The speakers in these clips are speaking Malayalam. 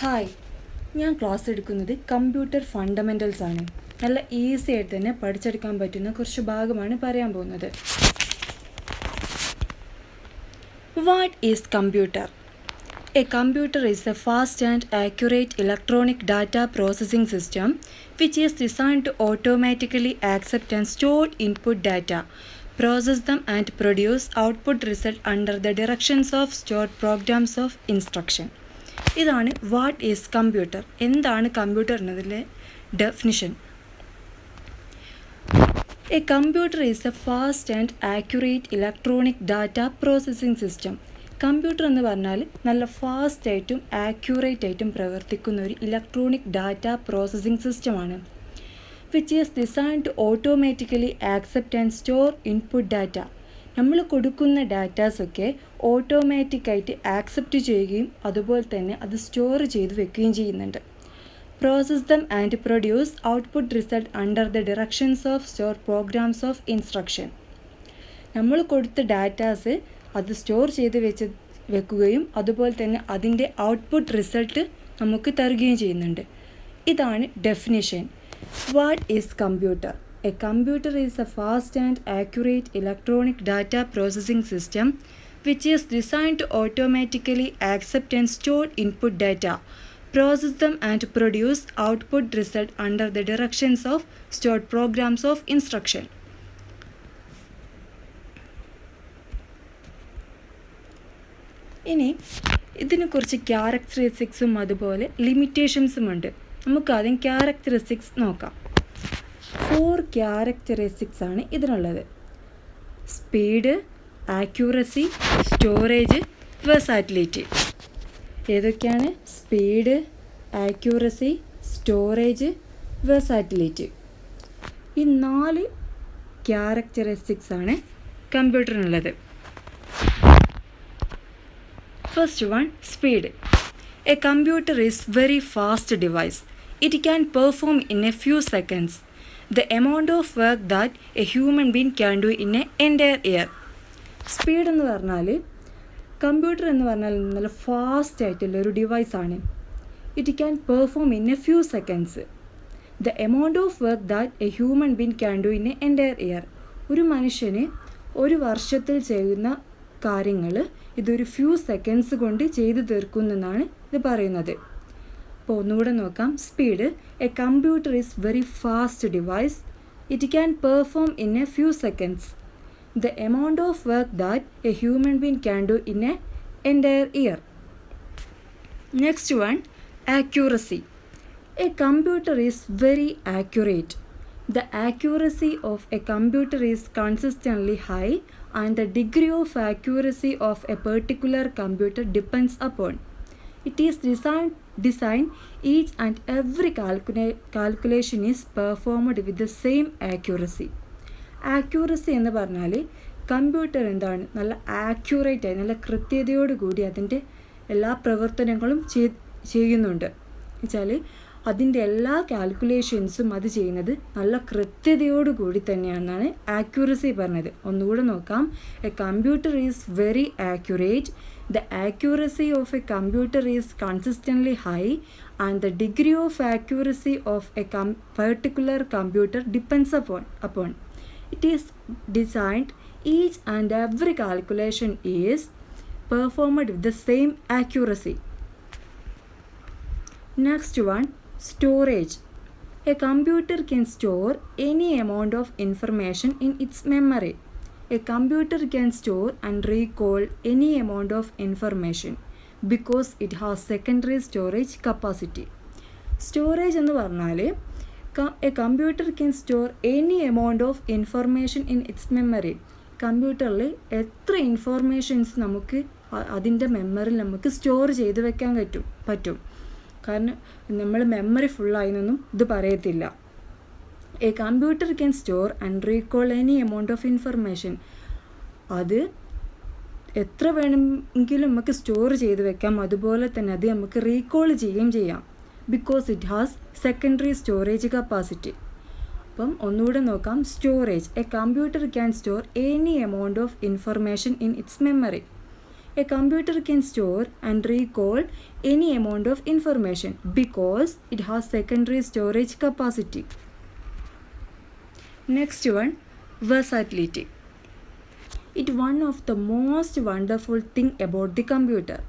ഹായ്, ഞാൻ ക്ലാസ് എടുക്കുന്നത് കമ്പ്യൂട്ടർ ഫണ്ടമെൻ്റൽസ് ആണ്. നല്ല ഈസി ആയിട്ട് തന്നെ പഠിച്ചെടുക്കാൻ പറ്റുന്ന കുറച്ച് ഭാഗമാണ് പറയാൻ പോകുന്നത്. What is computer? A computer is a fast and accurate electronic data processing system which is designed to automatically accept and store input data, process them and produce output result under the directions of stored programs of instruction. ഇതാണ് വാട്ട് ഈസ് കമ്പ്യൂട്ടർ. എന്താണ് കമ്പ്യൂട്ടർ എന്നതിലെ definition. A computer is a fast and accurate electronic data processing system. Computer എന്ന് പറഞ്ഞാൽ നല്ല ഫാസ്റ്റ് ആയിട്ടും ആക്യുറേറ്റ് ആയിട്ടും പ്രവർത്തിക്കുന്ന ഒരു ഇലക്ട്രോണിക് ഡാറ്റ പ്രോസസ്സിംഗ് സിസ്റ്റമാണ്. Which is designed to automatically accept and store input data. നമ്മൾ കൊടുക്കുന്ന ഡാറ്റാസൊക്കെ ഓട്ടോമാറ്റിക്കായിട്ട് ആക്സെപ്റ്റ് ചെയ്യുകയും അതുപോലെ തന്നെ അത് സ്റ്റോർ ചെയ്ത് വെക്കുകയും ചെയ്യുന്നുണ്ട്. Process them and produce output result under the directions of store programs of instruction. നമ്മൾ കൊടുത്ത ഡാറ്റാസ് അത് സ്റ്റോർ ചെയ്ത് വെക്കുകയും അതുപോലെ തന്നെ അതിൻ്റെ ഔട്ട്പുട്ട് റിസൾട്ട് നമുക്ക് തരുകയും ചെയ്യുന്നുണ്ട്. ഇതാണ് definition. What is computer? A computer is a fast and accurate electronic data processing system which is designed to automatically accept and store input data, process them and produce output result under the directions of stored programs of instruction. ഇനി ഇതിന് കുറച്ച് ക്യാരക്ടറിസ്റ്റിക്സും അതുപോലെ ലിമിറ്റേഷൻസും ഉണ്ട്. നമുക്ക് ആദ്യം ക്യാരക്ടറിസ്റ്റിക്സ് നോക്കാം. 4 ക്യാരക്ടറിസ്റ്റിക്സ് ആണ് ഇതിനുള്ളത്. Speed, accuracy, storage, versatility. ഏതൊക്കെയാണ്? Speed, accuracy, storage, versatility. ഈ 4 ക്യാരക്ടറിസ്റ്റിക്സ് ആണ് കമ്പ്യൂട്ടറിനുള്ളത്. First one, speed. A computer is very fast device. It can perform in a few seconds the amount of work that a human being can do in an entire year. Speed എന്ന് പറഞ്ഞാൽ കമ്പ്യൂട്ടർ എന്ന് പറഞ്ഞാൽ നല്ല ഫാസ്റ്റ് ആയിട്ടുള്ള ഒരു ഡിവൈസാണ്. It can perform in a few seconds the amount of work that a human being can do in a entire year. ഒരു മനുഷ്യന് ഒരു വർഷത്തിൽ ചെയ്യുന്ന കാര്യങ്ങൾ ഇതൊരു ഫ്യൂ സെക്കൻഡ്സ് കൊണ്ട് ചെയ്തു തീർക്കുന്നെന്നാണ് ഇത് പറയുന്നത്. അപ്പോൾ ഒന്നുകൂടെ നോക്കാം. Speed. A computer is very fast device. It can perform in a few seconds the amount of work that a human being can do in a entire year. Next one, accuracy. A computer is very accurate. The accuracy of a computer is consistently high and the degree of accuracy of a particular computer depends upon. It is designed each and every calculation is performed with the same accuracy. Accuracy എന്ന് പറഞ്ഞാൽ കമ്പ്യൂട്ടർ എന്താണ്, നല്ല ആക്യുറേറ്റ് ആയി നല്ല കൃത്യതയോടുകൂടി അതിൻ്റെ എല്ലാ പ്രവർത്തനങ്ങളും ചെയ്യുന്നുണ്ട്. എന്നുവെച്ചാൽ അതിൻ്റെ എല്ലാ കാൽക്കുലേഷൻസും അത് ചെയ്യുന്നത് നല്ല കൃത്യതയോടുകൂടി തന്നെയാണെന്നാണ് ആക്യുറസി പറഞ്ഞത്. ഒന്നുകൂടെ നോക്കാം. A computer is very accurate. The accuracy of A computer is consistently high and the degree of accuracy of A particular computer depends upon. It is designed each and every calculation is performed with the same accuracy. Next one, storage. A computer can store any amount of information in its memory. A computer can store and recall any amount of information because it has secondary storage capacity. Storage എന്ന് പറഞ്ഞാൽ a computer can store any amount of information in its memory. കമ്പ്യൂട്ടറിൽ എത്ര ഇൻഫോർമേഷൻസ് നമുക്ക് അതിൻ്റെ മെമ്മറിയിൽ നമുക്ക് സ്റ്റോർ ചെയ്ത് വെക്കാൻ പറ്റും. കാരണം നമ്മൾ മെമ്മറി ഫുള്ളായിന്നൊന്നും ഇത് പറയത്തില്ല. A computer can store and recall any amount of information. അത് എത്ര വേണമെങ്കിലും നമുക്ക് സ്റ്റോർ ചെയ്ത് വെക്കാം, അതുപോലെ തന്നെ അത് നമുക്ക് റീകോൾ ചെയ്യുകയും ചെയ്യാം. Because it has secondary storage capacity. അപ്പം ഒന്നുകൂടെ നോക്കാം. Storage. A computer can store any amount of information in its memory. A computer can store and recall any amount of information because it has secondary storage capacity. Next one, versatility. It one of the most wonderful thing about the computer.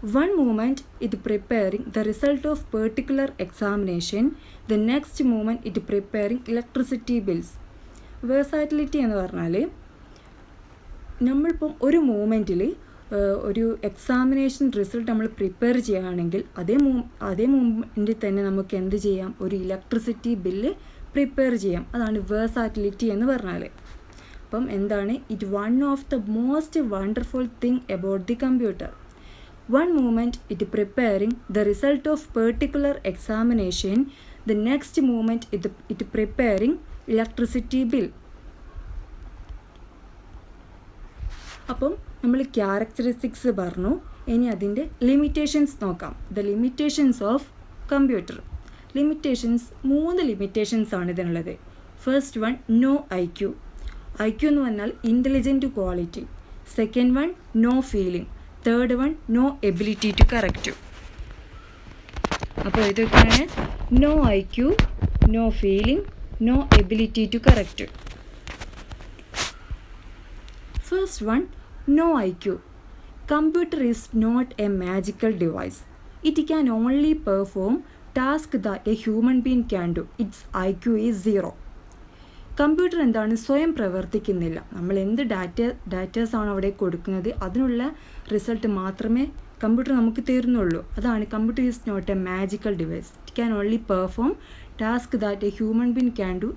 One moment it preparing the result of particular examination, the next moment it preparing electricity bills. Versatility എന്ന് പറഞ്ഞാൽ നമ്മളിപ്പം ഒരു മൂമെൻറ്റിൽ ഒരു എക്സാമിനേഷൻ റിസൾട്ട് നമ്മൾ പ്രിപ്പയർ ചെയ്യുകയാണെങ്കിൽ അതേ മൂമെൻറ്റിൽ തന്നെ നമുക്ക് എന്ത് ചെയ്യാം, ഒരു ഇലക്ട്രിസിറ്റി ബില്ല് പ്രിപ്പയർ ചെയ്യാം. അതാണ് വേഴ്സാറ്റിലിറ്റി എന്ന് പറഞ്ഞാൽ. അപ്പം എന്താണ്, it one of the most wonderful thing about the computer. One moment it preparing the result of particular examination, the next moment it preparing electricity bill. അപ്പം നമ്മൾ ക്യാരക്ടറിസ്റ്റിക്സ് പറഞ്ഞു. ഇനി അതിൻ്റെ ലിമിറ്റേഷൻസ് നോക്കാം. The limitations of computer. Limitations 3 limitations ആണ് ഇതിനുള്ളത്. First one, no IQ. IQ എന്ന് പറഞ്ഞാൽ intelligent quality. Second one, no feeling. Third one, no ability to correct. അപ്പോൾ ഇതൊക്കെയാണ് no IQ, no feeling, no ability to correct. First one, no IQ. Computer is not a magical device. It can only perform tasks that a human being can do. Its IQ is 0. Computer എന്താണ്, സ്വയം പ്രവർത്തിക്കുന്നില്ല. നമ്മൾ എന്ത് ഡാറ്റാസാണ് അവിടെ കൊടുക്കുന്നത് അതിനുള്ള റിസൾട്ട് മാത്രമേ കമ്പ്യൂട്ടർ നമുക്ക് തരുന്നുള്ളൂ. അതാണ് computer is not a magical device. It can only perform task that a human being can do.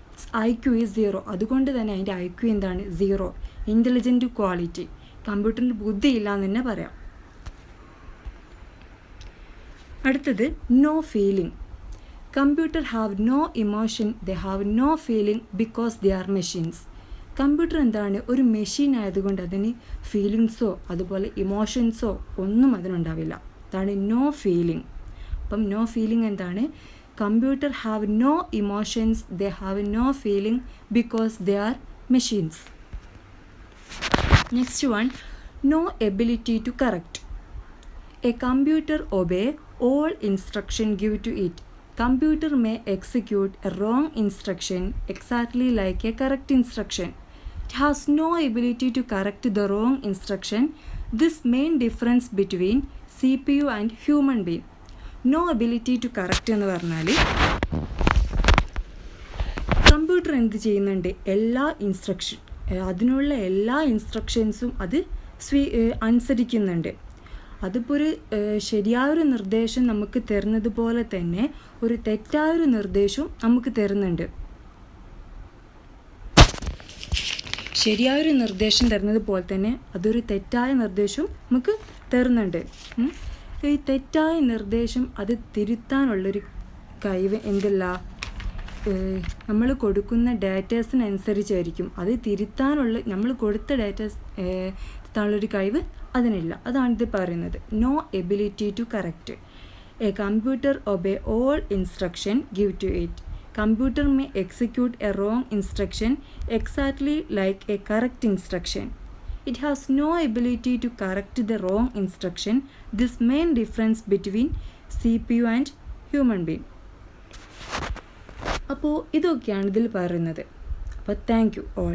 It's IQ is 0. അതുകൊണ്ട് തന്നെ അതിൻ്റെ IQ എന്താണ്, 0. Intelligent quality. കമ്പ്യൂട്ടറിന് ബുദ്ധിയില്ല എന്ന് തന്നെ പറയാം. അടുത്തത്, no feeling. Computer have no emotion, they have no feeling because they are machines. Computer എന്താണ്, ഒരു മെഷീൻ ആയതുകൊണ്ട് അതിന് ഫീലിങ്സോ അതുപോലെ ഇമോഷൻസോ ഒന്നും അതിനുണ്ടാവില്ല. അതാണ് നോ ഫീലിംഗ്. അപ്പം നോ ഫീലിംഗ് എന്താണ്, computer have no emotions, they have no feeling because they are machines. Next one, no ability to correct. A computer obey all instruction given to it. Computer may execute a wrong instruction exactly like a correct instruction. It has no ability to correct the wrong instruction. This main difference between CPU and human being. No ability to correct എന്ന് പറഞ്ഞാൽ കമ്പ്യൂട്ടർ എന്ത് ചെയ്യുന്നുണ്ട്, അതിനുള്ള എല്ലാ ഇൻസ്ട്രക്ഷൻസും അത് അനുസരിക്കുന്നുണ്ട്. അതിപ്പോൾ ഒരു ശരിയായൊരു നിർദ്ദേശം നമുക്ക് തരുന്നത് പോലെ തന്നെ ഒരു തെറ്റായൊരു നിർദ്ദേശവും നമുക്ക് തരുന്നുണ്ട്. ശരിയായൊരു നിർദ്ദേശം തരുന്നത് പോലെ തന്നെ അതൊരു തെറ്റായ നിർദ്ദേശവും നമുക്ക് തരുന്നുണ്ട്. ഈ തെറ്റായ നിർദ്ദേശം അത് തിരുത്താനുള്ളൊരു കഴിവ് എന്തല്ല, നമ്മൾ കൊടുക്കുന്ന ഡാറ്റാസിനനുസരിച്ചായിരിക്കും. അത് തിരുത്താനുള്ള നമ്മൾ കൊടുത്ത ഡാറ്റാസ് തിരുത്താനുള്ളൊരു കഴിവ് അതിനില്ല. അതാണിത് പറയുന്നത് no ability to correct. A computer obey all instruction give to it. Computer may execute a wrong instruction exactly like a correct instruction. It has no ability to correct the wrong instruction. This main difference between CPU and human being. അപ്പോൾ ഇതൊക്കെയാണ് ഇതിൽ പറയുന്നത്. അപ്പോൾ താങ്ക് യു ഓൾ.